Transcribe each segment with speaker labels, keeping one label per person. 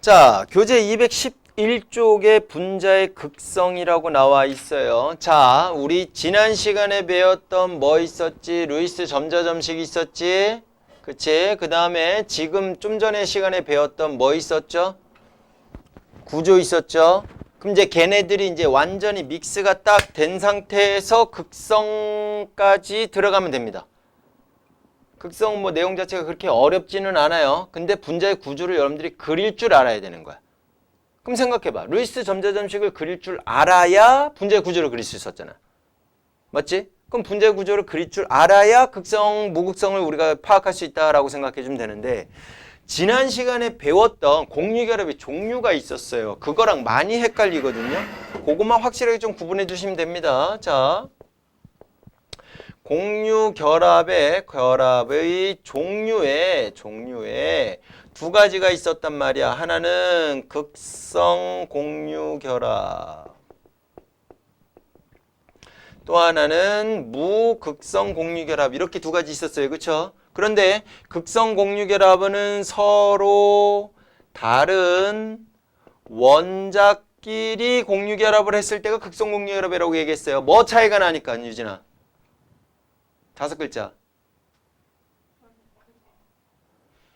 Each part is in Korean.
Speaker 1: 자, 교재 211쪽에 분자의 극성이라고 나와 있어요. 자, 우리 지난 시간에 배웠던 뭐 있었지? 루이스 점자점식 있었지? 그치? 그 다음에 지금 좀 전에 시간에 배웠던 뭐 있었죠? 구조 있었죠? 그럼 이제 걔네들이 이제 완전히 믹스가 딱 된 상태에서 극성까지 들어가면 됩니다. 극성 뭐 내용 자체가 그렇게 어렵지는 않아요. 근데 분자의 구조를 여러분들이 그릴 줄 알아야 되는 거야. 그럼 생각해봐. 루이스 점자점식을 그릴 줄 알아야 분자의 구조를 그릴 수 있었잖아. 맞지? 그럼 분자의 구조를 그릴 줄 알아야 극성, 무극성을 우리가 파악할 수 있다라고 생각해 주면 되는데 지난 시간에 배웠던 공유결합의 종류가 있었어요. 그거랑 많이 헷갈리거든요. 그것만 확실하게 좀 구분해 주시면 됩니다. 자, 공유결합의 종류에 두 가지가 있었단 말이야. 하나는 극성 공유결합, 또 하나는 무극성 공유결합, 이렇게 두 가지 있었어요. 그쵸? 그런데 극성 공유결합은 서로 다른 원자끼리 공유결합을 했을 때가 극성 공유결합이라고 얘기했어요. 뭐 차이가 나니까, 유진아? 5글자.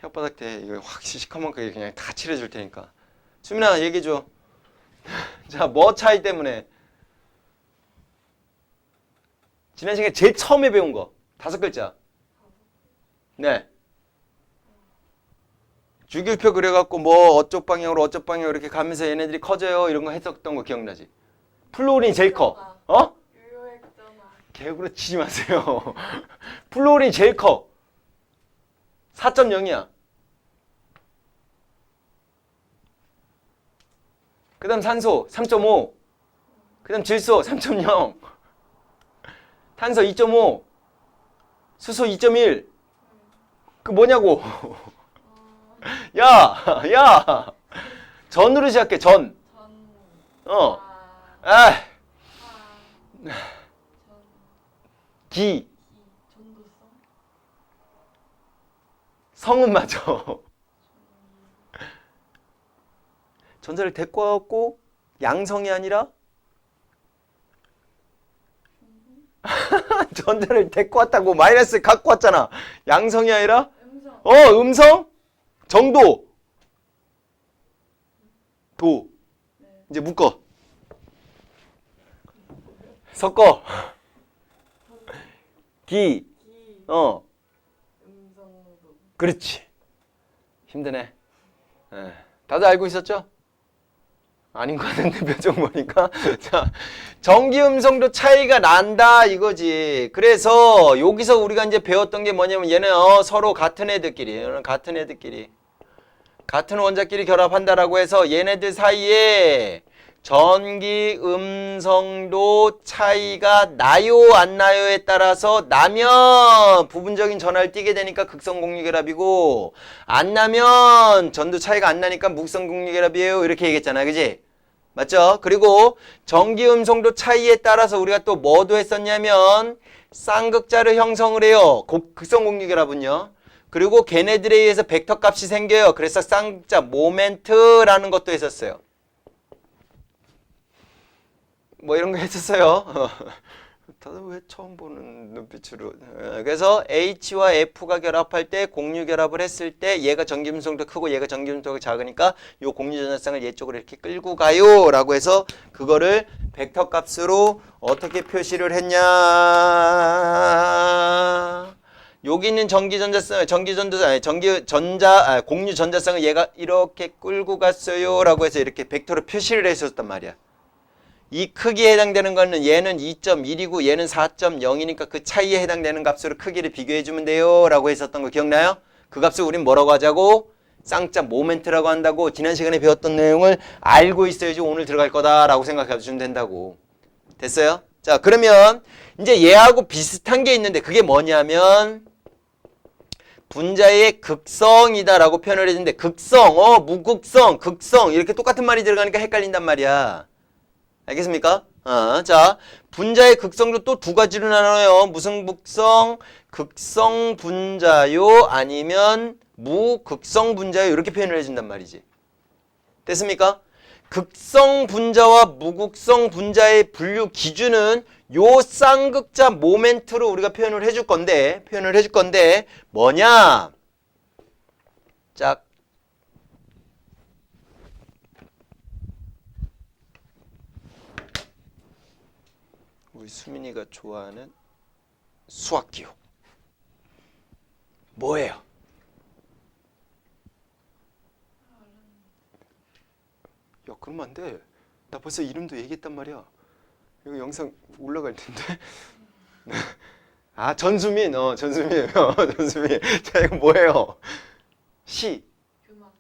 Speaker 1: 혓바닥 대 이거 확 시커멓게 그냥 다 칠해줄 테니까. 수민아 얘기해줘. 자, 뭐 차이 때문에? 지난 시간에 제일 처음에 배운 거 5글자. 네. 주기율표 그려갖고 뭐 어쪽 방향으로 이렇게 가면서 얘네들이 커져요 이런 거 했었던 거 기억나지? 플루오린이 제일 커. 어? 개구로 치지 마세요. 플루오린이 제일 커. 4.0이야. 그 다음 산소 3.5. 그 다음 질소 3.0. 탄소 2.5. 수소 2.1. 그 뭐냐고. 야. 전으로 시작해, 전. 기. 성은 맞아. 전자를 데리고 와갖고 양성이 아니라 전자를 데리고 왔다고 마이너스 갖고 왔잖아. 양성이 아니라 음성? 정도. 도. 이제 묶어. 섞어. 기. 그렇지. 힘드네. 다들 알고 있었죠? 아닌 것 같은데 표정 보니까. 자, 전기 음성도 차이가 난다 이거지. 그래서 여기서 우리가 이제 배웠던 게 뭐냐면 얘는 서로 같은 애들끼리 같은 원자끼리 결합한다라고 해서 얘네들 사이에 전기 음성도 차이가 나요 안 나요에 따라서 나면 부분적인 전하를 띠게 되니까 극성 공유결합이고 안 나면 전도 차이가 안 나니까 무극성 공유결합이에요 이렇게 얘기했잖아. 그지? 맞죠? 그리고 전기 음성도 차이에 따라서 우리가 또 뭐도 했었냐면 쌍극자를 형성을 해요. 극성 공유결합은요. 그리고 걔네들에 의해서 벡터 값이 생겨요. 그래서 쌍극자 모멘트라는 것도 했었어요. 뭐 이런 거 했었어요. 다들 왜 처음 보는 눈빛으로. 그래서 H와 F가 결합할 때 공유결합을 했을 때 얘가 전기음성도 크고 얘가 전기음성도 작으니까 요 공유전자쌍을 얘 쪽으로 이렇게 끌고 가요 라고 해서 그거를 벡터 값으로 어떻게 표시를 했냐. 여기 있는 공유전자쌍을 얘가 이렇게 끌고 갔어요 라고 해서 이렇게 벡터로 표시를 했었단 말이야. 이 크기에 해당되는 거는 얘는 2.1이고 얘는 4.0이니까 그 차이에 해당되는 값으로 크기를 비교해주면 돼요 라고 했었던 거 기억나요? 그 값을 우린 뭐라고 하자고? 쌍자 모멘트라고 한다고. 지난 시간에 배웠던 내용을 알고 있어야지 오늘 들어갈 거다라고 생각해 주시면 된다고. 됐어요? 자, 그러면 이제 얘하고 비슷한 게 있는데 그게 뭐냐면 분자의 극성이다라고 표현을 했는데 극성, 무극성, 극성 이렇게 똑같은 말이 들어가니까 헷갈린단 말이야. 알겠습니까? 자, 분자의 극성도 또 두 가지로 나눠요. 무슨 극성? 극성 분자요 아니면 무극성 분자요 이렇게 표현을 해준단 말이지. 됐습니까? 극성 분자와 무극성 분자의 분류 기준은 요 쌍극자 모멘트로 우리가 표현을 해줄 건데 뭐냐? 짝 우리 수민이가 좋아하는 수학기호 뭐예요? 야, 그러면 안 돼. 나 벌써 이름도 얘기했단 말이야. 이거 영상 올라갈 텐데. 아, 전수민. 전수민. 전수민. 자, 이거 뭐예요? 시.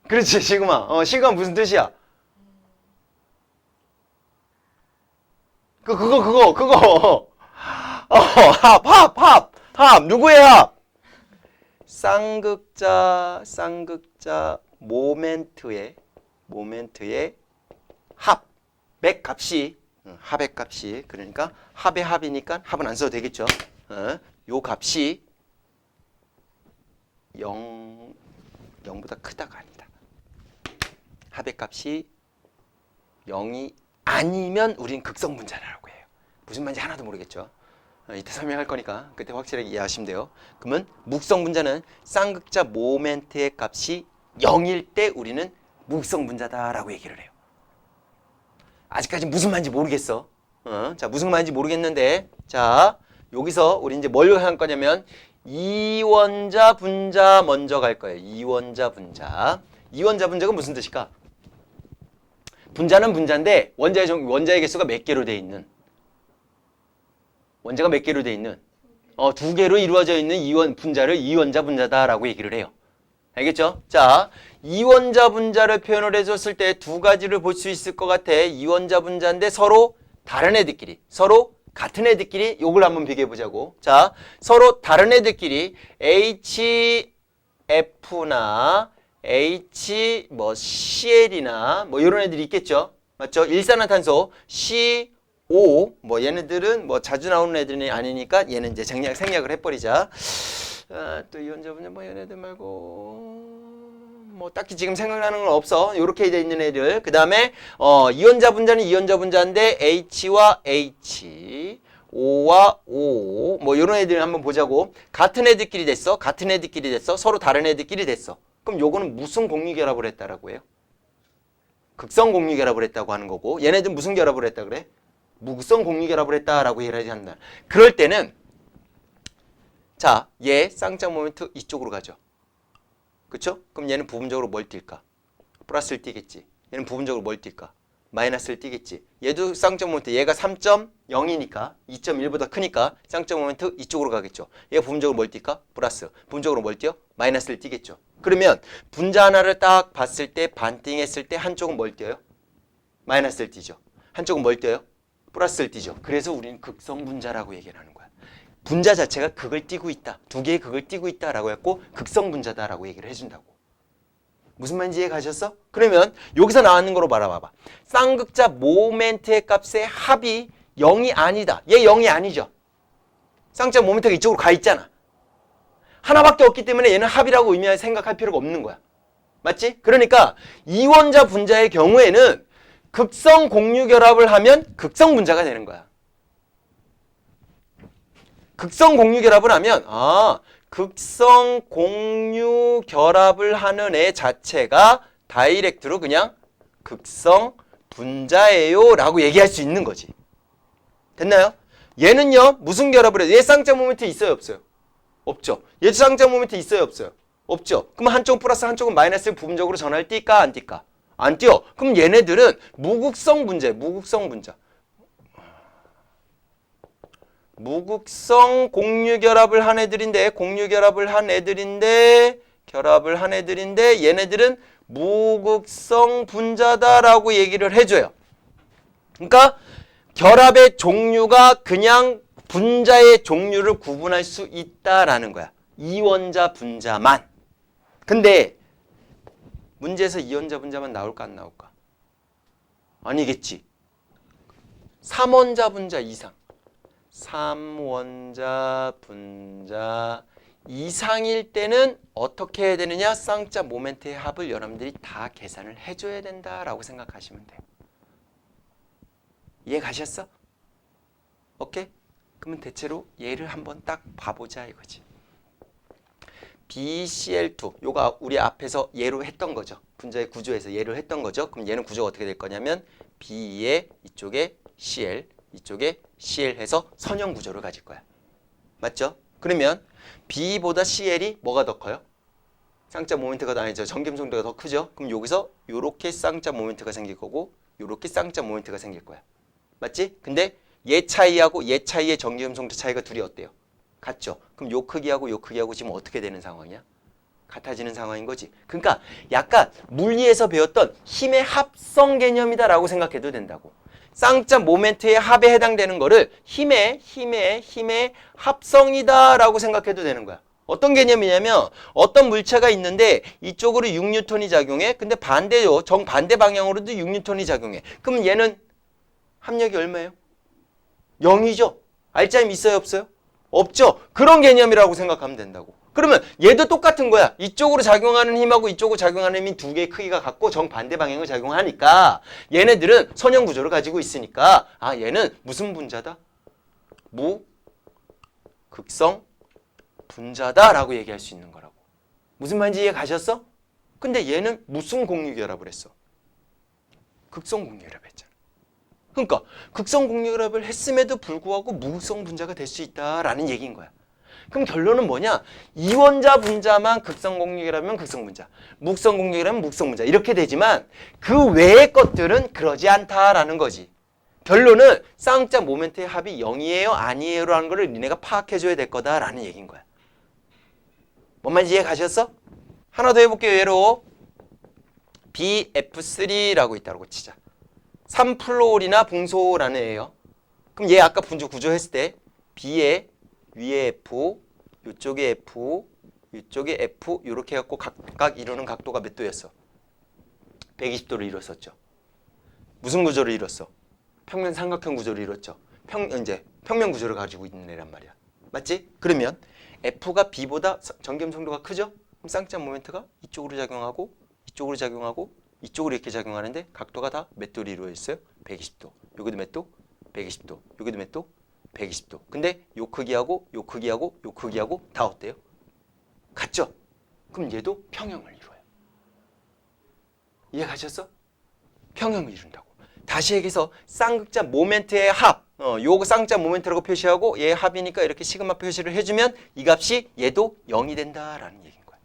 Speaker 1: 그렇지, 시그마. 시그마 무슨 뜻이야? 그거. 합. 누구의 합? 쌍극자 모멘트의 합의 값이 합의 값이 그러니까 합의 합이니까 합은 안 써도 되겠죠. 요 값이 0보다 크다가 아니다. 합의 값이 0이 아니면 우린 극성 분자라고 해요. 무슨 말인지 하나도 모르겠죠. 이따 설명할 거니까 그때 확실하게 이해하시면 돼요. 그러면 묵성 분자는 쌍극자 모멘트의 값이 0일 때 우리는 묵성 분자다라고 얘기를 해요. 아직까지 무슨 말인지 모르겠어. 자, 무슨 말인지 모르겠는데, 자, 여기서 우리 이제 뭘 할 거냐면 이원자 분자 먼저 갈 거예요. 이원자 분자가 무슨 뜻일까? 분자는 분자인데 원자의 개수가 몇 개로 돼 있는? 원자가 몇 개로 돼 있는? 두 개로 이루어져 있는 이원 분자를 이원자 분자다라고 얘기를 해요. 알겠죠? 자, 이원자 분자를 표현을 해줬을 때 두 가지를 볼 수 있을 것 같아. 이원자 분자인데 서로 다른 애들끼리, 서로 같은 애들끼리 요걸 한번 비교해 보자고. 자, 서로 다른 애들끼리 HF나 CL이나 뭐 이런 애들이 있겠죠. 맞죠? 일산화탄소 CO 얘네들은 자주 나오는 애들이 아니니까 얘는 이제 생략을 해버리자. 또 이원자 분자 얘네들 말고 딱히 지금 생각나는 건 없어. 요렇게 돼 있는 애들. 그 다음에 이원자 분자는 이원자 분자인데 H와 H, O와 O 요런 애들 한번 보자고. 같은 애들끼리 됐어. 서로 다른 애들끼리 됐어. 그럼 요거는 무슨 공유결합을 했다라고 해요? 극성 공유결합을 했다고 하는 거고, 얘네들 무슨 결합을 했다 그래? 무극성 공유결합을 했다라고 얘기를 한다. 그럴 때는 자, 얘 쌍짝 모멘트 이쪽으로 가죠. 그쵸? 그럼 얘는 부분적으로 뭘 띌까? 플러스를 띄겠지. 얘는 부분적으로 뭘 띌까? 마이너스를 띄겠지. 얘도 쌍짝 모멘트, 얘가 3.0이니까 2.1보다 크니까 쌍짝 모멘트 이쪽으로 가겠죠. 얘가 부분적으로 뭘 띌까? 플러스. 부분적으로 뭘 띄어? 마이너스를 띄겠죠. 그러면 분자 하나를 딱 봤을 때 반띵했을 때 한쪽은 뭘 띄어요? 마이너스를 띄죠. 한쪽은 뭘 띄어요? 플러스를 띄죠. 그래서 우리는 극성 분자라고 얘기를 하는 거야. 분자 자체가 극을 띄고 있다. 두 개의 극을 띄고 있다라고 했고 극성 분자다라고 얘기를 해준다고. 무슨 말인지 이해 가셨어? 그러면 여기서 나왔는 거로 바라봐봐. 쌍극자 모멘트의 값의 합이 0이 아니다. 얘 0이 아니죠. 쌍극자 모멘트가 이쪽으로 가 있잖아. 하나밖에 없기 때문에 얘는 합이라고 생각할 필요가 없는 거야. 맞지? 그러니까 이원자 분자의 경우에는 극성 공유결합을 하면 극성 분자가 되는 거야. 극성 공유결합을 하면 극성 공유결합을 하는 애 자체가 다이렉트로 그냥 극성 분자예요 라고 얘기할 수 있는 거지. 됐나요? 얘는요 무슨 결합을 해요? 얘 쌍짝 모멘트 있어요 없어요? 없죠. 얘도 쌍짝 모멘트 있어요 없어요? 없죠. 그럼 한쪽은 플러스 한쪽은 마이너스 부분적으로 전화를 띌까 안 띌까? 안 띄어. 그럼 얘네들은 무극성 분자. 무극성 공유결합을 한 애들인데 얘네들은 무극성 분자다라고 얘기를 해줘요. 그러니까 결합의 종류가 그냥 분자의 종류를 구분할 수 있다라는 거야. 이원자 분자만. 근데 문제에서 이원자 분자만 나올까 안 나올까? 아니겠지. 3원자 분자 이상. 3원자 분자 이상일 때는 어떻게 해야 되느냐? 쌍자 모멘트의 합을 여러분들이 다 계산을 해줘야 된다라고 생각하시면 돼요. 이해 가셨어? 오케이? 그러면 대체로 얘를 한번 딱 봐보자 이거지. BCl2 요거 우리 앞에서 예로 했던 거죠. 분자의 구조에서 예로 했던 거죠. 그럼 얘는 구조가 어떻게 될 거냐면 B에 이쪽에 Cl 이쪽에 Cl 해서 선형 구조를 가질 거야. 맞죠? 그러면 B보다 Cl이 뭐가 더 커요? 쌍자 모멘트가 아니죠. 전기음성도가 더 크죠. 그럼 여기서 요렇게 쌍자 모멘트가 생길 거고 요렇게 쌍자 모멘트가 생길 거야. 맞지? 근데 얘 차이하고 얘 차이의 전기음성도 차이가 둘이 어때요? 같죠? 그럼 요 크기하고 요 크기하고 지금 어떻게 되는 상황이야? 같아지는 상황인 거지. 그러니까 약간 물리에서 배웠던 힘의 합성 개념이다라고 생각해도 된다고. 쌍자 모멘트의 합에 해당되는 거를 힘의 합성이다라고 생각해도 되는 거야. 어떤 개념이냐면 어떤 물체가 있는데 이쪽으로 6뉴턴이 작용해. 근데 반대요. 정반대 방향으로도 6뉴턴이 작용해. 그럼 얘는 합력이 얼마예요? 0이죠. 알짜임 있어요, 없어요? 없죠. 그런 개념이라고 생각하면 된다고. 그러면 얘도 똑같은 거야. 이쪽으로 작용하는 힘하고 이쪽으로 작용하는 힘이 두 개의 크기가 같고 정반대 방향을 작용하니까 얘네들은 선형 구조를 가지고 있으니까 아 얘는 무슨 분자다? 무극성 분자다라고 얘기할 수 있는 거라고. 무슨 말인지 이해 가셨어? 근데 얘는 무슨 공유결합을 했어? 극성 공유결합 했잖아. 그러니까 극성 공유결합을 했음에도 불구하고 무극성 분자가 될 수 있다라는 얘기인 거야. 그럼 결론은 뭐냐? 이원자 분자만 극성 공유결합이면 극성 분자, 무극성 공유결합이면 무극성 분자 이렇게 되지만 그 외의 것들은 그러지 않다라는 거지. 결론은 쌍자 모멘트의 합이 0이에요? 아니에요? 라는 거를 니네가 파악해줘야 될 거다라는 얘기인 거야. 뭔 말인지 이해 가셨어? 하나 더 해볼게요. 예로 BF3라고 있다고 치자. 3플로올이나 붕소라는 애예요. 그럼 얘 아까 분자 구조 했을 때 B에 위에 F, 이쪽에 F, 이쪽에 F 이렇게 해갖고 각각 이루는 각도가 몇 도였어? 120도를 이뤘었죠. 무슨 구조를 이뤘어? 평면 삼각형 구조를 이뤘죠. 이제 평면 구조를 가지고 있는 애란 말이야. 맞지? 그러면 F가 B보다 전기음성도가 크죠? 그럼 쌍자 모멘트가 이쪽으로 작용하고 이쪽으로 작용하고 이쪽으로 이렇게 작용하는데 각도가 다 몇 도로 이루어져 있어요? 120도. 여기도 몇 도? 120도. 여기도 몇 도? 120도. 근데 요 크기하고 요 크기하고 요 크기하고 다 어때요? 같죠? 그럼 얘도 평형을 이루어요. 이해 가셨어? 평형을 이룬다고. 다시 얘기해서 쌍극자 모멘트의 합. 요거 쌍자 모멘트라고 표시하고 얘 합이니까 이렇게 시그마 표시를 해주면 이 값이 얘도 0이 된다라는 얘기인 거야.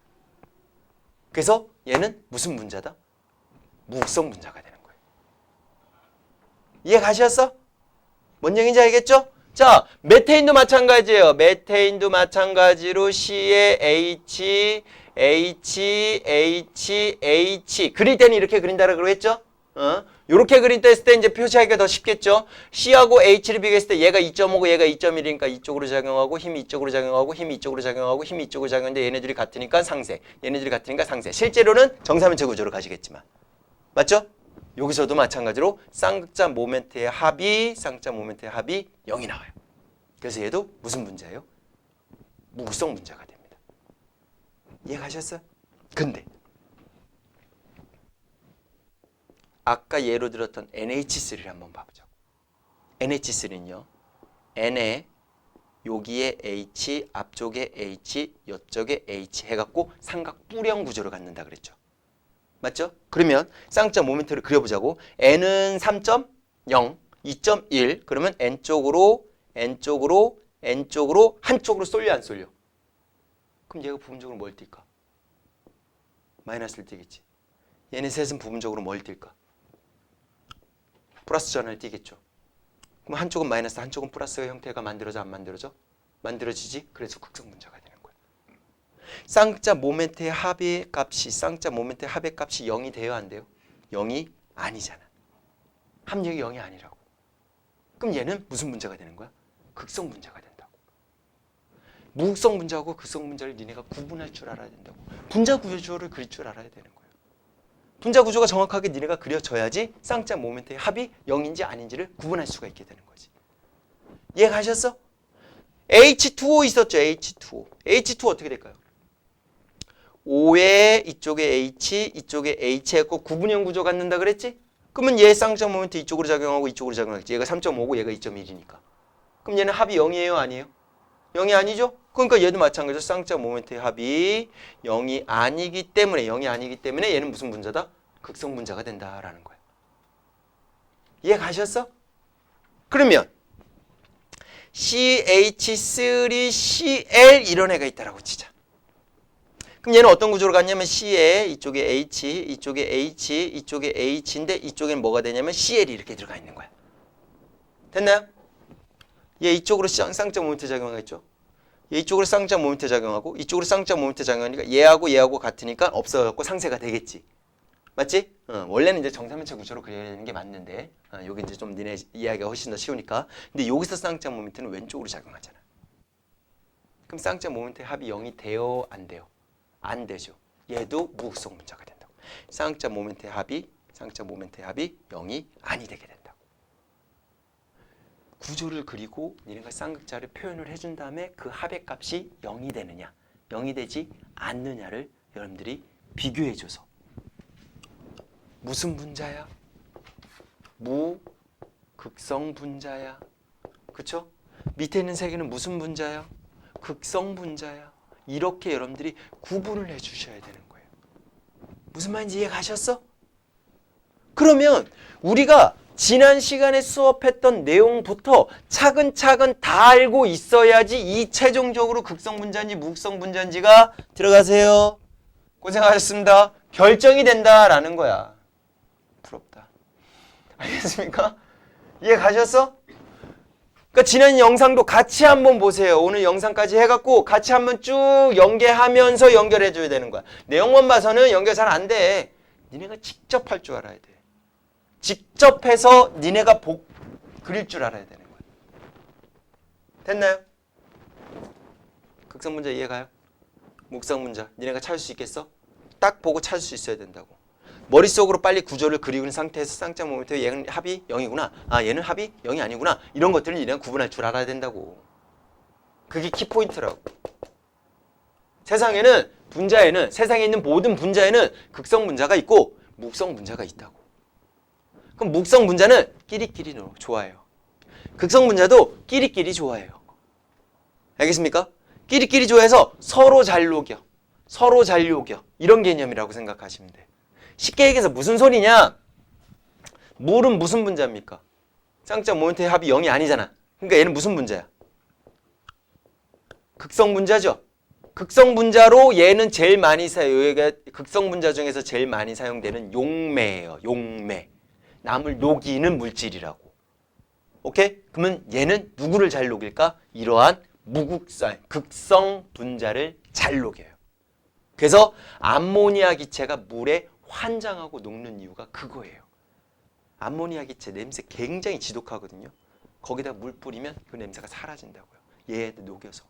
Speaker 1: 그래서 얘는 무슨 분자다? 무극성 분자가 되는 거예요. 이해 가셨어? 뭔 얘기인지 알겠죠? 자, 메테인도 마찬가지예요. 메테인도 마찬가지로 C에 H, H, H, H. 그릴 때는 이렇게 그린다라고 했죠? 요렇게 그린다 했을 때 이제 표시하기가 더 쉽겠죠? C하고 H를 비교했을 때 얘가 2.5고 얘가 2.1이니까 이쪽으로 작용하고 힘이 이쪽으로 작용하고 힘이 이쪽으로 작용하고 힘이 이쪽으로 작용하는데 얘네들이 같으니까 상세. 얘네들이 같으니까 상세. 실제로는 정사면체 구조를 가지겠지만. 맞죠? 여기서도 마찬가지로 쌍극자 모멘트의 합이 0이 나와요. 그래서 얘도 무슨 분자예요? 무극성 분자가 됩니다. 이해 가셨어요? 근데 아까 예로 들었던 NH3를 한번 봐보자고. NH3는요. N에 여기에 H, 앞쪽에 H, 옆쪽에 H 해갖고 삼각 뿔형 구조를 갖는다 그랬죠. 맞죠? 그러면 쌍자 모멘트를 그려보자고. N은 3.0, 2.1 그러면 N쪽으로 한쪽으로 쏠려 안 쏠려? 그럼 얘가 부분적으로 뭘 뛸까? 마이너스를 띄겠지. 얘네 셋은 부분적으로 뭘 뛸까? 플러스 전환을 띄겠죠. 그럼 한쪽은 마이너스, 한쪽은 플러스의 형태가 만들어져 안 만들어져? 만들어지지. 그래서 극성 분자가 되는 거야. 쌍자 모멘트의 합의 값이 0이 돼요, 안 돼요? 0이 아니잖아. 합력이 0이 아니라고. 그럼 얘는 무슨 분자가 되는 거야? 극성 분자가 된다고. 무극성 분자하고 극성 분자를 니네가 구분할 줄 알아야 된다고. 분자 구조를 그릴 줄 알아야 되는 거예요. 분자 구조가 정확하게 니네가 그려져야지 쌍자 모멘트의 합이 0인지 아닌지를 구분할 수가 있게 되는 거지. 이해 가셨어? H2O 있었죠. H2O. H2O 어떻게 될까요? O에 이쪽에 H, 이쪽에 H 했고 구분형 구조 갖는다 그랬지? 그러면 얘 쌍쌍 모멘트 이쪽으로 작용하고 이쪽으로 작용하겠지. 얘가 3.5고 얘가 2.1이니까. 그럼 얘는 합이 0이에요? 아니에요? 0이 아니죠? 그러니까 얘도 마찬가지로 쌍쌍 모멘트의 합이 0이 아니기 때문에 얘는 무슨 분자다? 극성 분자가 된다라는 거야. 이해 가셨어? 그러면 CH3Cl 이런 애가 있다라고 치자. 그럼 얘는 어떤 구조로 갔냐면 C에 이쪽에 H, 이쪽에 H, 이쪽에 H인데 이쪽에는 뭐가 되냐면 CL이 이렇게 들어가 있는 거야. 됐나요? 얘 이쪽으로 쌍쌍 모멘트 작용하겠죠. 얘 이쪽으로 쌍쌍 모멘트 작용하고 이쪽으로 쌍쌍 모멘트 작용하니까 얘하고 같으니까 없어갖고 상쇄가 되겠지. 맞지? 원래는 이제 정사면체 구조로 그려야 되는 게 맞는데 여기 이제 좀 니네 이해하기가 훨씬 더 쉬우니까. 근데 여기서 쌍쌍 모멘트는 왼쪽으로 작용하잖아. 그럼 쌍쌍 모멘트의 합이 0이 돼요? 안 돼요? 안 되죠. 얘도 무극성 분자가 된다고. 쌍쌍 모멘트의 합이 0이 아니 되게 된다고. 구조를 그리고 니네가 쌍극자를 표현을 해준 다음에 그 합의 값이 0이 되느냐 0이 되지 않느냐를 여러분들이 비교해줘서 무슨 분자야? 무극성 분자야. 그쵸? 밑에 있는 세 개는 무슨 분자야? 극성 분자야. 이렇게 여러분들이 구분을 해주셔야 되는 거예요. 무슨 말인지 이해 가셨어? 그러면 우리가 지난 시간에 수업했던 내용부터 차근차근 다 알고 있어야지 이 최종적으로 극성 분자인지 무극성 분자인지가 들어가세요. 고생하셨습니다. 결정이 된다라는 거야. 부럽다. 알겠습니까? 이해 가셨어? 그러니까 지난 영상도 같이 한번 보세요. 오늘 영상까지 해갖고 같이 한번 쭉 연계하면서 연결해줘야 되는 거야. 내용만 봐서는 연결 잘 안 돼. 니네가 직접 할 줄 알아야 돼. 직접 해서 니네가 그릴 줄 알아야 되는 거야. 됐나요? 극성 분자 이해가요? 무극성 분자 니네가 찾을 수 있겠어? 딱 보고 찾을 수 있어야 된다고. 머릿속으로 빨리 구조를 그리고 있는 상태에서 쌍쌍 모멘트 얘는 합이 0이구나. 아 얘는 합이 0이 아니구나. 이런 것들은 니네가 구분할 줄 알아야 된다고. 그게 키포인트라고. 세상에 있는 모든 분자에는 극성 분자가 있고 무극성 분자가 있다고. 그럼 무극성 분자는 끼리끼리 좋아해요. 극성 분자도 끼리끼리 좋아해요. 알겠습니까? 끼리끼리 좋아해서 서로 잘 녹여. 이런 개념이라고 생각하시면 돼. 쉽게 얘기해서 무슨 소리냐? 물은 무슨 분자입니까? 쌍쌍 모멘트의 합이 0이 아니잖아. 그러니까 얘는 무슨 분자야? 극성 분자죠. 극성 분자로 얘는 제일 많이 여기가 극성 분자 중에서 제일 많이 사용되는 용매예요. 용매. 남을 녹이는 물질이라고. 오케이? 그러면 얘는 누구를 잘 녹일까? 이러한 극성 분자를 잘 녹여요. 그래서 암모니아 기체가 물에 환장하고 녹는 이유가 그거예요. 암모니아 기체 냄새 굉장히 지독하거든요. 거기다 물 뿌리면 그 냄새가 사라진다고요. 얘한테 녹여서.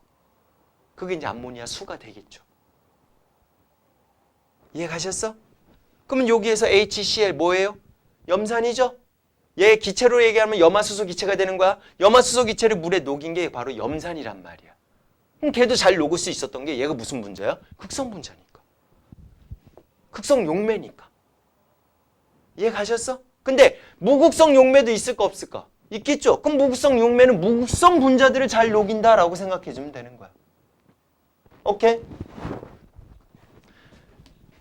Speaker 1: 그게 이제 암모니아 수가 되겠죠. 이해 가셨어? 그러면 여기에서 HCl 뭐예요? 염산이죠? 얘 기체로 얘기하면 염화수소 기체가 되는 거야. 염화수소 기체를 물에 녹인 게 바로 염산이란 말이야. 그럼 걔도 잘 녹을 수 있었던 게 얘가 무슨 분자야? 극성 분자니까. 극성 용매니까. 이해 가셨어? 근데 무극성 용매도 있을까 없을까? 있겠죠? 그럼 무극성 용매는 무극성 분자들을 잘 녹인다라고 생각해주면 되는 거야. 오케이?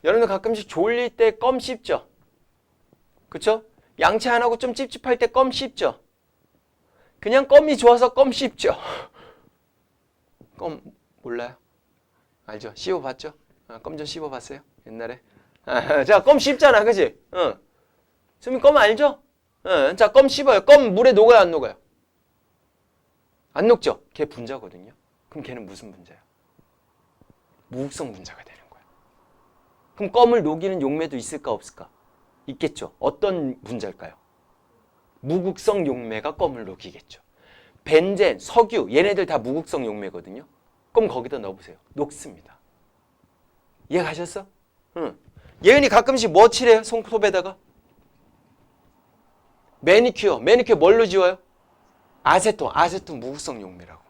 Speaker 1: 여러분들 가끔씩 졸릴 때 껌 씹죠? 그쵸? 양치 안 하고 좀 찝찝할 때 껌 씹죠? 그냥 껌이 좋아서 껌 씹죠? 껌 몰라요? 알죠? 씹어봤죠? 껌 좀 씹어봤어요? 옛날에? 자, 껌 씹잖아, 그치? 선생님 껌 알죠? 자, 껌 씹어요. 껌 물에 녹아요, 안 녹아요? 안 녹죠? 걔 분자거든요. 그럼 걔는 무슨 분자야? 무극성 분자가 되는 거야. 그럼 껌을 녹이는 용매도 있을까 없을까? 있겠죠. 어떤 분자일까요? 무극성 용매가 껌을 녹이겠죠. 벤젠, 석유 얘네들 다 무극성 용매거든요. 그럼 거기다 넣어보세요. 녹습니다. 이해 가셨어? 응. 예은이 가끔씩 뭐 칠해요? 손톱에다가? 매니큐어 뭘로 지워요? 아세톤 무극성 용매라고.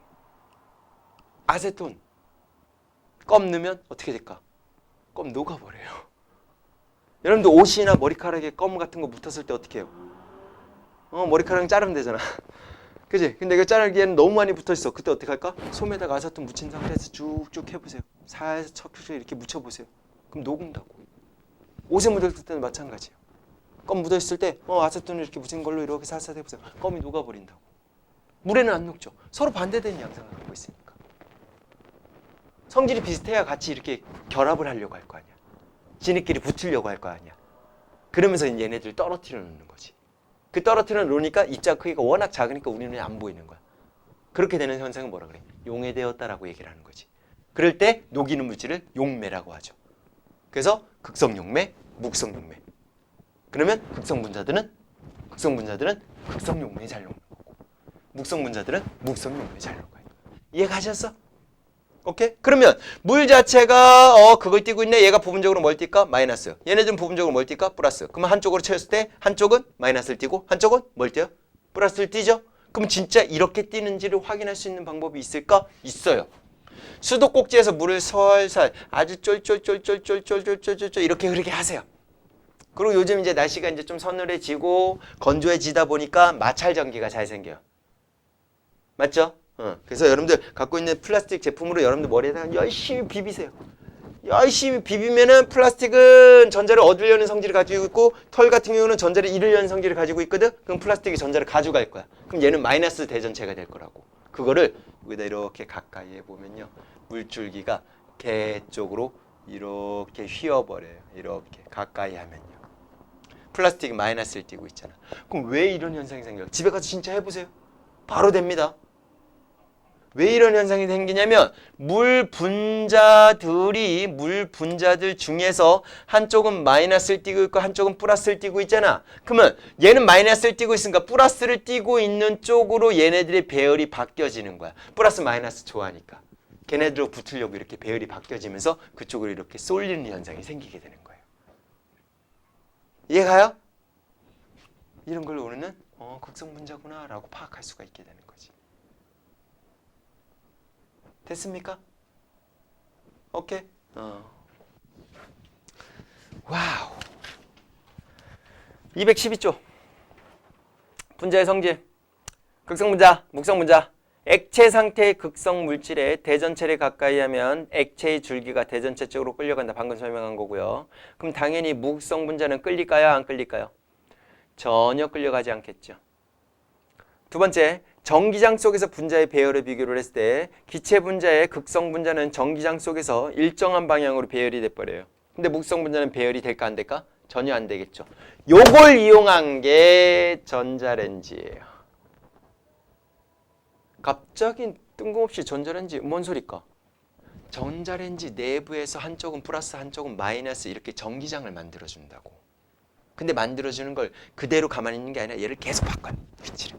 Speaker 1: 아세톤 껌 넣으면 어떻게 될까? 껌 녹아버려요. 여러분들 옷이나 머리카락에 껌 같은 거 묻었을 때 어떻게 해요? 머리카락 자르면 되잖아. 그지? 근데 이거 자르기에는 너무 많이 붙어있어. 그때 어떻게 할까? 솜에다가 아세톤 묻힌 상태에서 쭉쭉 해보세요. 살살 척척 이렇게 묻혀보세요. 그럼 녹는다고. 옷에 묻었을 때는 마찬가지예요. 껌 묻어있을 때 아세톤을 이렇게 묻힌 걸로 이렇게 살살 해보세요. 껌이 녹아버린다고. 물에는 안 녹죠. 서로 반대되는 양상을 갖고 있으니까. 성질이 비슷해야 같이 이렇게 결합을 하려고 할 거 아니야. 지네끼리 붙으려고 할 거 아니야. 그러면서 얘네들 떨어뜨려 놓는 거지. 그 떨어뜨려 놓으니까 입자 크기가 워낙 작으니까 우리 눈에 안 보이는 거야. 그렇게 되는 현상은 뭐라 그래? 용해되었다라고 얘기를 하는 거지. 그럴 때 녹이는 물질을 용매라고 하죠. 그래서 극성용매, 묵성용매. 그러면 극성분자들은 극성용매에 잘 녹는 거고, 묵성분자들은 묵성용매에 잘 녹아요. 이해가셨어? 오케이? 그러면 물 자체가 그걸 띄고 있네. 얘가 부분적으로 뭘 띨까? 마이너스. 얘네들은 부분적으로 뭘 띨까? 플러스. 그러면 한쪽으로 채웠을 때 한쪽은 마이너스를 띄고 한쪽은 뭘 띄어요? 플러스를 띄죠? 그럼 진짜 이렇게 띄는지를 확인할 수 있는 방법이 있을까? 있어요. 수도꼭지에서 물을 살살 아주 쫄쫄쫄쫄쫄쫄쫄쫄쫄 이렇게 흐르게 하세요. 그리고 요즘 이제 날씨가 이제 좀 서늘해지고 건조해지다 보니까 마찰 전기가 잘 생겨요. 맞죠? 그래서 여러분들 갖고 있는 플라스틱 제품으로 여러분들 머리에다가 열심히 비비세요. 열심히 비비면은 플라스틱은 전자를 얻으려는 성질을 가지고 있고 털 같은 경우는 전자를 잃으려는 성질을 가지고 있거든. 그럼 플라스틱이 전자를 가져갈 거야. 그럼 얘는 마이너스 대전체가 될 거라고. 그거를 여기다 이렇게 가까이 해보면요. 물줄기가 개 쪽으로 이렇게 휘어버려요. 이렇게 가까이 하면요. 플라스틱이 마이너스를 띄고 있잖아. 그럼 왜 이런 현상이 생겨요? 집에 가서 진짜 해보세요. 바로 됩니다. 왜 이런 현상이 생기냐면 물 분자들 중에서 한쪽은 마이너스를 띄고 있고 한쪽은 플러스를 띄고 있잖아. 그러면 얘는 마이너스를 띄고 있으니까 플러스를 띄고 있는 쪽으로 얘네들의 배열이 바뀌어지는 거야. 플러스 마이너스 좋아하니까. 걔네들로 붙으려고 이렇게 배열이 바뀌어지면서 그쪽으로 이렇게 쏠리는 현상이 생기게 되는 거예요. 이해가요? 이런 걸 우리는 극성분자구나 라고 파악할 수가 있게 되는 거지. 됐습니까? 오케이? 와우. 212조. 분자의 성질. 극성분자, 묵성분자. 액체 상태의 극성 물질에 대전체를 가까이 하면 액체의 줄기가 대전체 쪽으로 끌려간다. 방금 설명한 거고요. 그럼 당연히 묵성 분자는 끌릴까요? 안 끌릴까요? 전혀 끌려가지 않겠죠. 두 번째, 전기장 속에서 분자의 배열을 비교를 했을 때 기체 분자의 극성 분자는 전기장 속에서 일정한 방향으로 배열이 돼버려요. 근데 묵성 분자는 배열이 될까 안 될까? 전혀 안 되겠죠. 요걸 이용한 게 전자레인지예요. 갑자기 뜬금없이 전자레인지 뭔 소리까? 전자레인지 내부에서 한쪽은 플러스 한쪽은 마이너스 이렇게 전기장을 만들어준다고. 근데 만들어주는 걸 그대로 가만히 있는 게 아니라 얘를 계속 바꿔요. 위치를.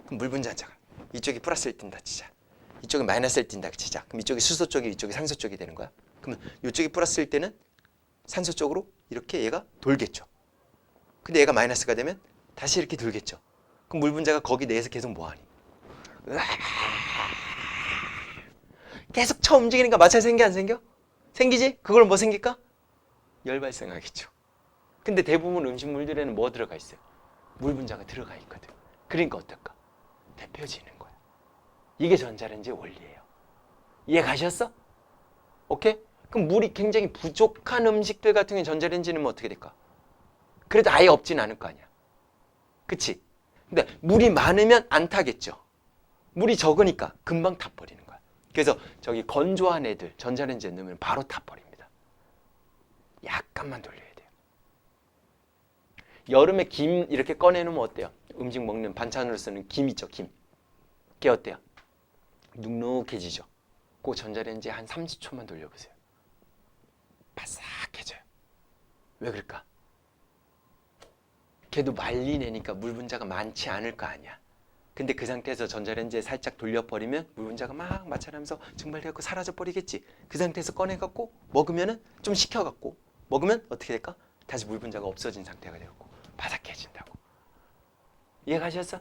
Speaker 1: 그럼 물 분자가 이쪽이 플러스를 띈다 치자. 이쪽이 마이너스를 띈다 치자. 그럼 이쪽이 수소 쪽이 이쪽이 산소 쪽이 되는 거야. 그러면 이쪽이 플러스일 때는 산소 쪽으로 이렇게 얘가 돌겠죠. 근데 얘가 마이너스가 되면 다시 이렇게 돌겠죠. 그럼 물 분자가 거기 내에서 계속 뭐하니? 계속 쳐 움직이니까 마찰 생겨 안 생겨? 생기지? 그걸 뭐 생길까? 열 발생하겠죠. 근데 대부분 음식물들에는 뭐 들어가 있어요? 물 분자가 들어가 있거든. 그러니까 어떨까? 데펴지는 거야. 이게 전자레인지의 원리예요. 이해 가셨어? 오케이? 그럼 물이 굉장히 부족한 음식들 같은 경우에 전자레인지는 뭐 어떻게 될까? 그래도 아예 없진 않을 거 아니야. 그치? 근데 물이 많으면 안 타겠죠. 물이 적으니까 금방 타버리는 거야. 그래서 저기 건조한 애들 전자레인지에 넣으면 바로 타버립니다. 약간만 돌려야 돼요. 여름에 김 이렇게 꺼내놓으면 어때요? 음식 먹는 반찬으로 쓰는 김 있죠, 김. 그게 어때요? 눅눅해지죠. 그 전자레인지에 한 30초만 돌려보세요. 바삭해져요. 왜 그럴까? 걔도 말리내니까 물 분자가 많지 않을 거 아니야. 근데 그 상태에서 전자레인지에 살짝 돌려버리면 물 분자가 막 마찰하면서 증발돼갖고 사라져버리겠지. 그 상태에서 꺼내갖고 먹으면은 좀 식혀갖고 먹으면 어떻게 될까? 다시 물 분자가 없어진 상태가 되고 바삭해진다고. 이해가셨어?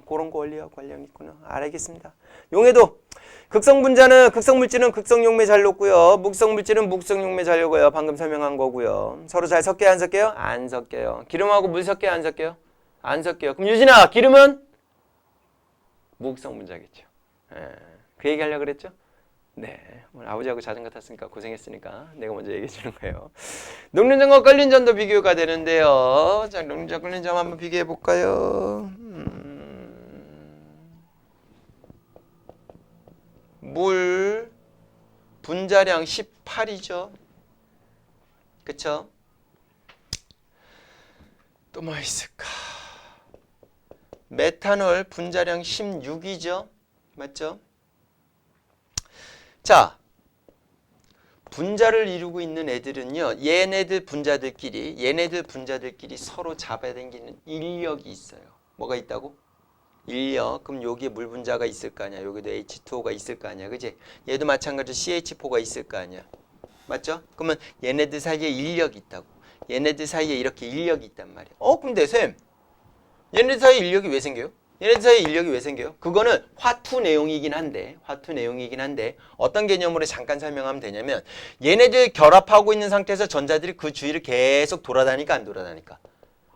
Speaker 1: 그런 거 원리하고 관련이 있구나. 알겠습니다. 용해도 극성분자는 극성물질은 극성용매 잘 녹고요. 묵성물질은 묵성용매 잘 녹아요. 방금 설명한 거고요. 서로 잘 섞여요? 안 섞여요? 안 섞여요. 기름하고 물 섞여요? 안 섞여요? 안 섞여요. 그럼 유진아, 기름은 무극성분자겠죠. 그 얘기 하려고 그랬죠? 네, 오늘 아버지하고 자전거 탔으니까 고생했으니까 내가 먼저 얘기해 주는 거예요. 녹는전과 끓는전도 비교가 되는데요. 자, 녹는전, 끓는전 한번 비교해 볼까요? 물 분자량 18이죠. 그쵸? 또 뭐 있을까? 메탄올 분자량 16이죠. 맞죠? 자, 분자를 이루고 있는 애들은요. 얘네들 분자들끼리 서로 잡아당기는 인력이 있어요. 뭐가 있다고? 인력. 그럼 여기에 물 분자가 있을 거 아니야. 여기도 H2O가 있을 거 아니야. 그지? 얘도 마찬가지로 CH4가 있을 거 아니야. 맞죠? 그러면 얘네들 사이에 인력이 있다고. 얘네들 사이에 이렇게 인력이 있단 말이야. 근데 쌤, 얘네들 사이에 인력이 왜 생겨요? 얘네들 사이에 인력이 왜 생겨요? 그거는 화투 내용이긴 한데 어떤 개념으로 잠깐 설명하면 되냐면 얘네들 결합하고 있는 상태에서 전자들이 그 주위를 계속 돌아다니까 안 돌아다니까?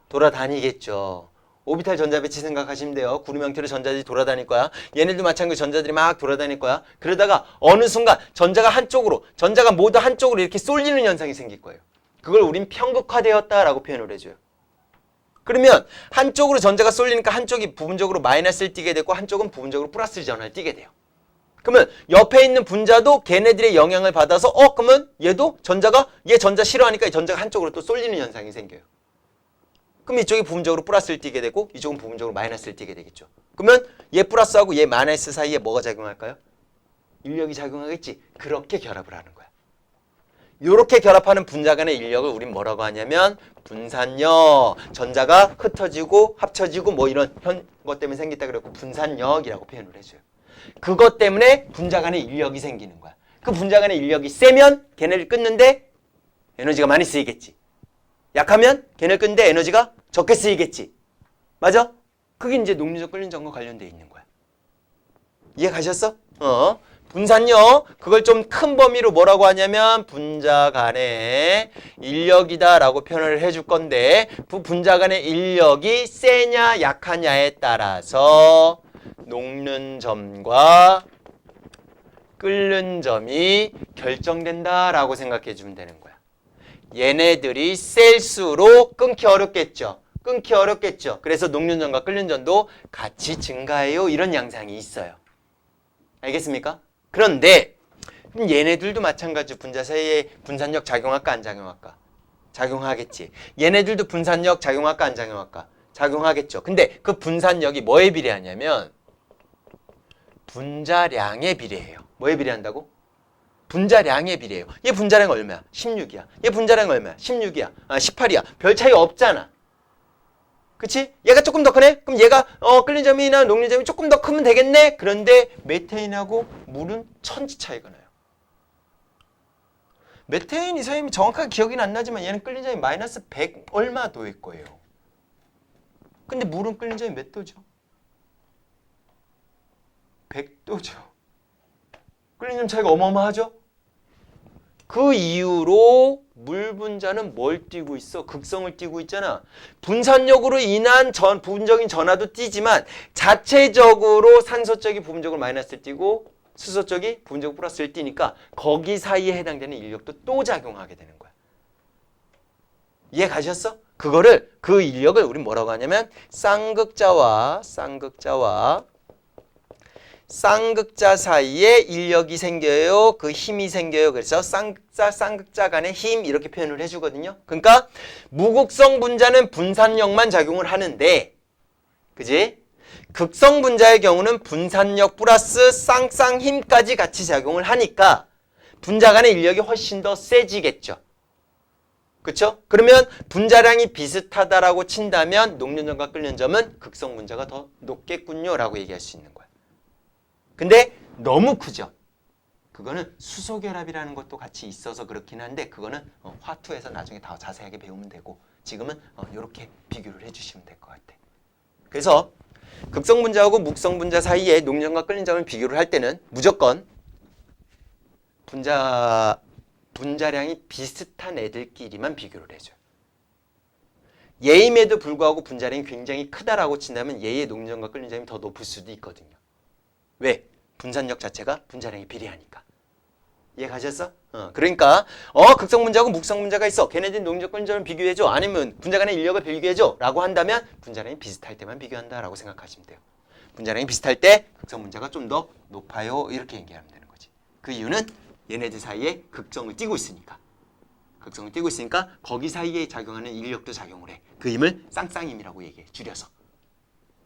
Speaker 1: 돌아다니겠죠. 오비탈 전자 배치 생각하시면 돼요. 구름 형태로 전자들이 돌아다닐 거야. 얘네들도 마찬가지로 전자들이 막 돌아다닐 거야. 그러다가 어느 순간 전자가 모두 한쪽으로 이렇게 쏠리는 현상이 생길 거예요. 그걸 우린 편극화되었다라고 표현을 해줘요. 그러면 한쪽으로 전자가 쏠리니까 한쪽이 부분적으로 마이너스를 띠게 되고 한쪽은 부분적으로 플러스 전화를 띠게 돼요. 그러면 옆에 있는 분자도 걔네들의 영향을 받아서 그러면 얘도 얘 전자 싫어하니까 이 전자가 한쪽으로 또 쏠리는 현상이 생겨요. 그럼 이쪽이 부분적으로 플러스를 띠게 되고 이쪽은 부분적으로 마이너스를 띠게 되겠죠. 그러면 얘 플러스하고 얘 마이너스 사이에 뭐가 작용할까요? 인력이 작용하겠지. 그렇게 결합을 하는 거야. 이렇게 결합하는 분자 간의 인력을 우린 뭐라고 하냐면 분산력. 전자가 흩어지고 합쳐지고 뭐 이런 것 때문에 생겼다 그랬고 분산력이라고 표현을 해줘요. 그것 때문에 분자 간의 인력이 생기는 거야. 그 분자 간의 인력이 세면 걔네를 끊는데 에너지가 많이 쓰이겠지. 약하면 걔네를 끊는데 에너지가 적게 쓰이겠지. 맞아? 그게 이제 녹는전 끓는전과 관련돼 있는 거야. 이해 가셨어? 분산력, 그걸 좀 큰 범위로 뭐라고 하냐면 분자 간의 인력이다라고 표현을 해줄 건데 분자 간의 인력이 세냐 약하냐에 따라서 녹는 점과 끓는 점이 결정된다라고 생각해 주면 되는 거야. 얘네들이 셀수록 끊기 어렵겠죠. 그래서 녹는 점과 끓는 점도 같이 증가해요. 이런 양상이 있어요. 알겠습니까? 그런데 얘네들도 마찬가지로 분자 사이에 분산력 작용할까 안 작용할까? 작용하겠지. 얘네들도 분산력 작용할까 안 작용할까? 작용하겠죠. 근데 그 분산력이 뭐에 비례하냐면 분자량에 비례해요. 뭐에 비례한다고? 분자량에 비례해요. 얘 분자량 얼마야? 16이야. 얘 분자량 얼마야? 16이야. 18이야. 별 차이 없잖아. 그치? 얘가 조금 더 크네? 그럼 얘가 끓는 점이나 녹는 점이 조금 더 크면 되겠네? 그런데 메테인하고 물은 천지 차이가 나요. 메테인이 선생님이 정확하게 기억이 안 나지만 얘는 끓는 점이 마이너스 100 얼마 도일 거예요. 근데 물은 끓는 점이 몇 도죠? 100도죠. 끓는 점 차이가 어마어마하죠? 그 이유로 물 분자는 뭘 띠고 있어? 극성을 띠고 있잖아. 분산력으로 인한 부분적인 전하도 띠지만 자체적으로 산소 쪽이 부분적으로 마이너스를 띠고 수소 쪽이 부분적으로 플러스를 띠니까 거기 사이에 해당되는 인력도 또 작용하게 되는 거야. 이해 가셨어? 그 인력을 우리 뭐라고 하냐면 쌍극자와 쌍극자 사이에 인력이 생겨요. 그 힘이 생겨요. 그래서 쌍극자 간의 힘 이렇게 표현을 해주거든요. 그러니까 무극성 분자는 분산력만 작용을 하는데, 그지? 극성 분자의 경우는 분산력 플러스 쌍쌍 힘까지 같이 작용을 하니까 분자 간의 인력이 훨씬 더 세지겠죠. 그렇죠? 그러면 분자량이 비슷하다라고 친다면 녹는 점과 끓는 점은 극성 분자가 더 높겠군요라고 얘기할 수 있는 거야. 근데 너무 크죠. 그거는 수소결합이라는 것도 같이 있어서 그렇긴 한데 그거는 화투에서 나중에 더 자세하게 배우면 되고 지금은 이렇게 비교를 해주시면 될 것 같아. 그래서 극성 분자하고 묵성 분자 사이에 녹점과 끓는 점을 비교를 할 때는 무조건 분자량이 비슷한 애들끼리만 비교를 해줘요. 얘임에도 불구하고 분자량이 굉장히 크다라고 친다면 얘의 녹점과 끓는 점이 더 높을 수도 있거든요. 왜? 분산력 자체가 분자량이 비례하니까. 이해 가셨어? 그러니까 극성 분자하고 묵성 분자가 있어. 걔네들 녹점 끓는 점을 비교해줘. 아니면 분자 간의 인력을 비교해줘. 라고 한다면 분자량이 비슷할 때만 비교한다 라고 생각하시면 돼요. 분자량이 비슷할 때 극성 분자가 좀 더 높아요. 이렇게 얘기하면 되는 거지. 그 이유는 얘네들 사이에 극성을 띠고 있으니까. 극성을 띠고 있으니까 거기 사이에 작용하는 인력도 작용을 해. 그 힘을 쌍쌍임이라고 얘기해. 줄여서.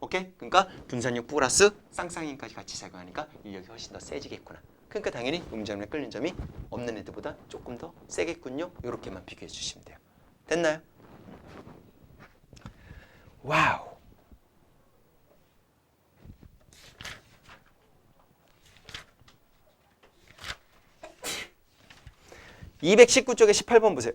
Speaker 1: 오케이? 그러니까 분산력 플러스 쌍쌍임까지 같이 작용하니까 인력이 훨씬 더 세지겠구나. 그러니까 당연히 녹점에 끓는 점이 없는 애들보다 조금 더 세겠군요. 이렇게만 비교해 주시면 돼요. 됐나요? 와우. (219쪽에) 18번 보세요.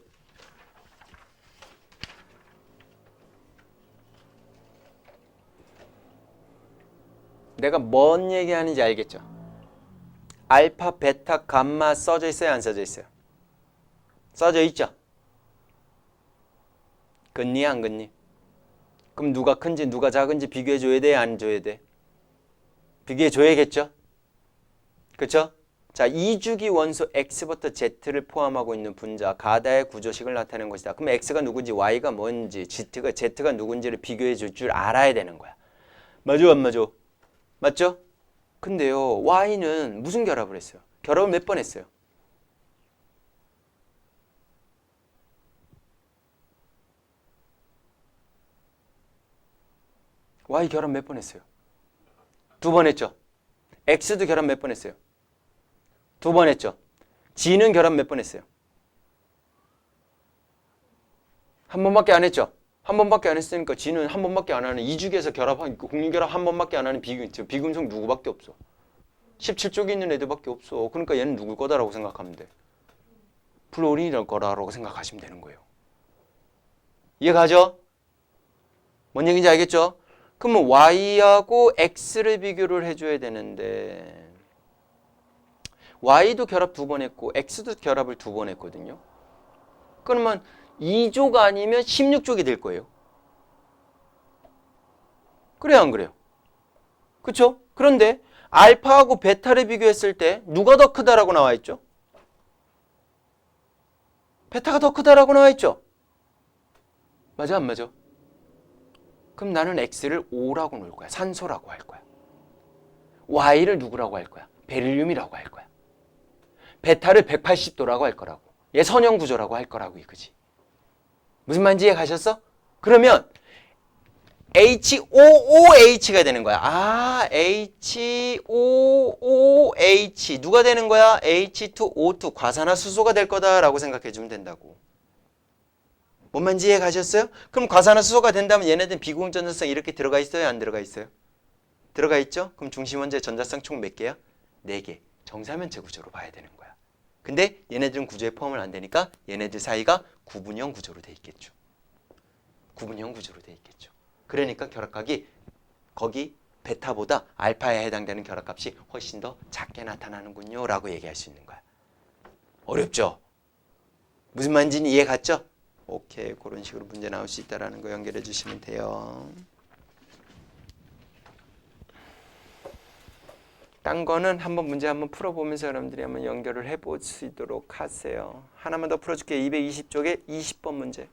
Speaker 1: 내가 뭔 얘기하는지 알겠죠? 알파, 베타, 감마 써져 있어요? 안 써져 있어요? 써져 있죠? 긋니 안 긋니? 그럼 누가 큰지 누가 작은지 비교해 줘야 돼? 안 줘야 돼? 비교해 줘야겠죠? 그쵸? 자, 2주기 원소 X부터 Z를 포함하고 있는 분자 가다의 구조식을 나타내는 것이다. 그럼 X가 누군지 Y가 뭔지 Z가 누군지를 비교해 줄 줄 알아야 되는 거야. 맞아 안 맞아? 맞죠? 근데요, Y는 무슨 결합을 했어요? 결합을 몇 번 했어요? Y 결합 몇 번 했어요? 2번 했죠? X도 결합 몇 번 했어요? 2번 했죠? G는 결합 몇 번 했어요? 한 번밖에 안 했죠? 한 번밖에 안 했으니까 G는 한 번밖에 안 하는 2주기에서 공유결합 한 번밖에 안 하는 비금속 누구밖에 없어? 17쪽에 있는 애들밖에 없어. 그러니까 얘는 누굴 거다라고 생각하면 돼. 플로린이랄 거라고 생각하시면 되는 거예요. 이해가죠? 뭔 얘기인지 알겠죠? 그러면 Y하고 X를 비교를 해줘야 되는데 Y도 결합 2번 했고 X도 결합을 2번 했거든요. 그러면 2족 아니면 16족이 될 거예요. 그래요 안 그래요? 그쵸? 그런데 알파하고 베타를 비교했을 때 누가 더 크다라고 나와 있죠? 베타가 더 크다라고 나와 있죠? 맞아 안 맞아? 그럼 나는 X를 O라고 놓을 거야. 산소라고 할 거야. Y를 누구라고 할 거야? 베릴륨이라고 할 거야. 베타를 180도라고 할 거라고. 얘 선형 구조라고 할 거라고 이거지. 무슨 말인지 이해 가셨어? 그러면 HOOH가 되는 거야. 아, HOOH 누가 되는 거야? H2O2 과산화수소가 될 거다라고 생각해 주면 된다고. 뭔 말인지 이해 가셨어요? 그럼 과산화수소가 된다면 얘네들은 비공전자성 이렇게 들어가 있어요? 안 들어가 있어요? 들어가 있죠? 그럼 중심원자의 전자성 총 몇 개야? 4개. 정사면체 구조로 봐야 되는 거야. 근데 얘네들은 구조에 포함을 안 되니까 얘네들 사이가 구분형 구조로 돼 있겠죠. 구분형 구조로 돼 있겠죠. 그러니까 결합각이 거기 베타보다 알파에 해당되는 결합값이 훨씬 더 작게 나타나는군요 라고 얘기할 수 있는 거야. 어렵죠? 무슨 말인지 이해 갔죠? 오케이, 그런 식으로 문제 나올 수 있다는 거 연결해 주시면 돼요. 딴 거는 한번 문제 한번 풀어보면서 여러분들이 한번 연결을 해보시도록 하세요. 하나만 더 풀어줄게요. 220쪽에 20번 문제.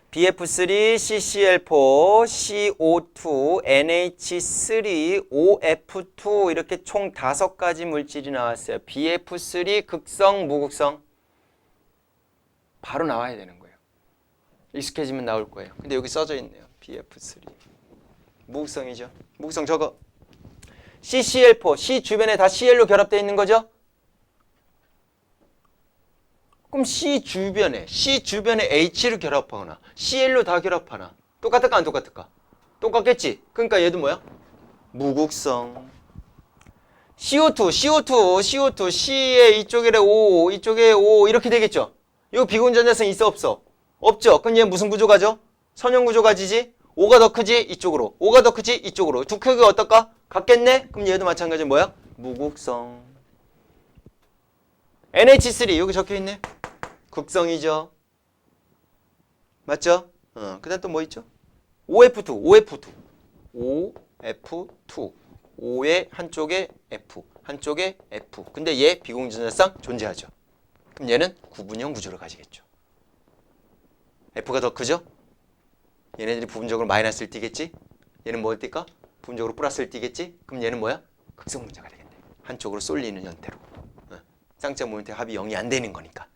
Speaker 1: BF3, CCl4, CO2, NH3, OF2 이렇게 총 5가지 물질이 나왔어요. BF3 극성, 무극성? 바로 나와야 되는 거예요. 익숙해지면 나올 거예요. 근데 여기 써져 있네요. BF3. 무극성이죠. 무극성 저거. CCl4, C 주변에 다 Cl로 결합되어 있는 거죠? 그럼 C 주변에 H를 결합하거나 Cl로 다 결합하나 똑같을까 안 똑같을까? 똑같겠지. 그러니까 얘도 뭐야? 무극성. CO2 C의 이쪽에 O, 이쪽에 O 이렇게 되겠죠? 이거 비공전자성 있어 없어? 없죠. 그럼 얘 무슨 구조 가져? 선형 구조 가지지? 5가 더 크지? 이쪽으로. 5가 더 크지? 이쪽으로. 두 크기가 어떨까? 같겠네? 그럼 얘도 마찬가지로 뭐야? 무극성. NH3 여기 적혀있네. 극성이죠. 맞죠? 그 다음 또 뭐 있죠? OF2. OF2. 5의 한쪽에 F, 한쪽에 F. 근데 얘 비공전자쌍 존재하죠. 그럼 얘는 구분형 구조를 가지겠죠. F가 더 크죠? 얘네들이 부분적으로 마이너스를 띠겠지? 얘는 뭘 띠까? 부분적으로 플러스를 띠겠지? 그럼 얘는 뭐야? 극성 분자가 되겠네. 한쪽으로 쏠리는 형태로. 쌍자 모멘트 합이 0이 안 되는 거니까.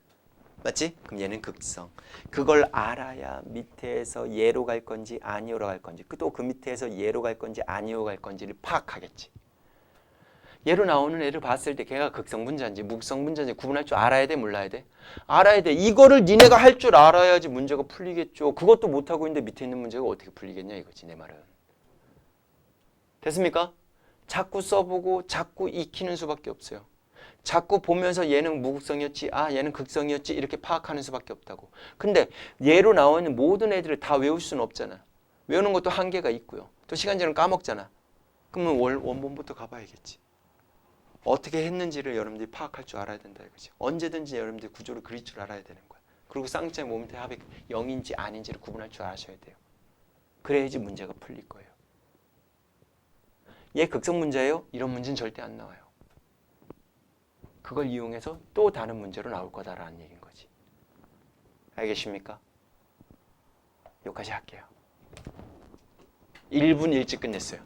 Speaker 1: 맞지? 그럼 얘는 극성. 그걸 알아야 밑에서 얘로 갈 건지 아니오로 갈 건지 또 그 밑에서 얘로 갈 건지 아니오로 갈 건지를 파악하겠지. 얘로 나오는 애를 봤을 때 걔가 극성 분자인지 무극성 분자인지 구분할 줄 알아야 돼? 몰라야 돼? 알아야 돼. 이거를 니네가 할 줄 알아야지 문제가 풀리겠죠. 그것도 못하고 있는데 밑에 있는 문제가 어떻게 풀리겠냐 이거지 내 말은. 됐습니까? 자꾸 써보고 자꾸 익히는 수밖에 없어요. 자꾸 보면서 얘는 무극성이었지, 얘는 극성이었지 이렇게 파악하는 수밖에 없다고. 근데 얘로 나오는 모든 애들을 다 외울 수는 없잖아. 외우는 것도 한계가 있고요. 또 시간 지나면 까먹잖아. 그러면 원본부터 가봐야겠지. 어떻게 했는지를 여러분들이 파악할 줄 알아야 된다 이거지. 언제든지 여러분들이 구조를 그릴 줄 알아야 되는 거야. 그리고 쌍자의 모멘트 합이 0인지 아닌지를 구분할 줄 아셔야 돼요. 그래야지 문제가 풀릴 거예요. 얘 극성 문제예요? 이런 문제는 절대 안 나와요. 그걸 이용해서 또 다른 문제로 나올 거다라는 얘기인 거지. 알겠습니까? 여기까지 할게요. 1분 일찍 끝냈어요.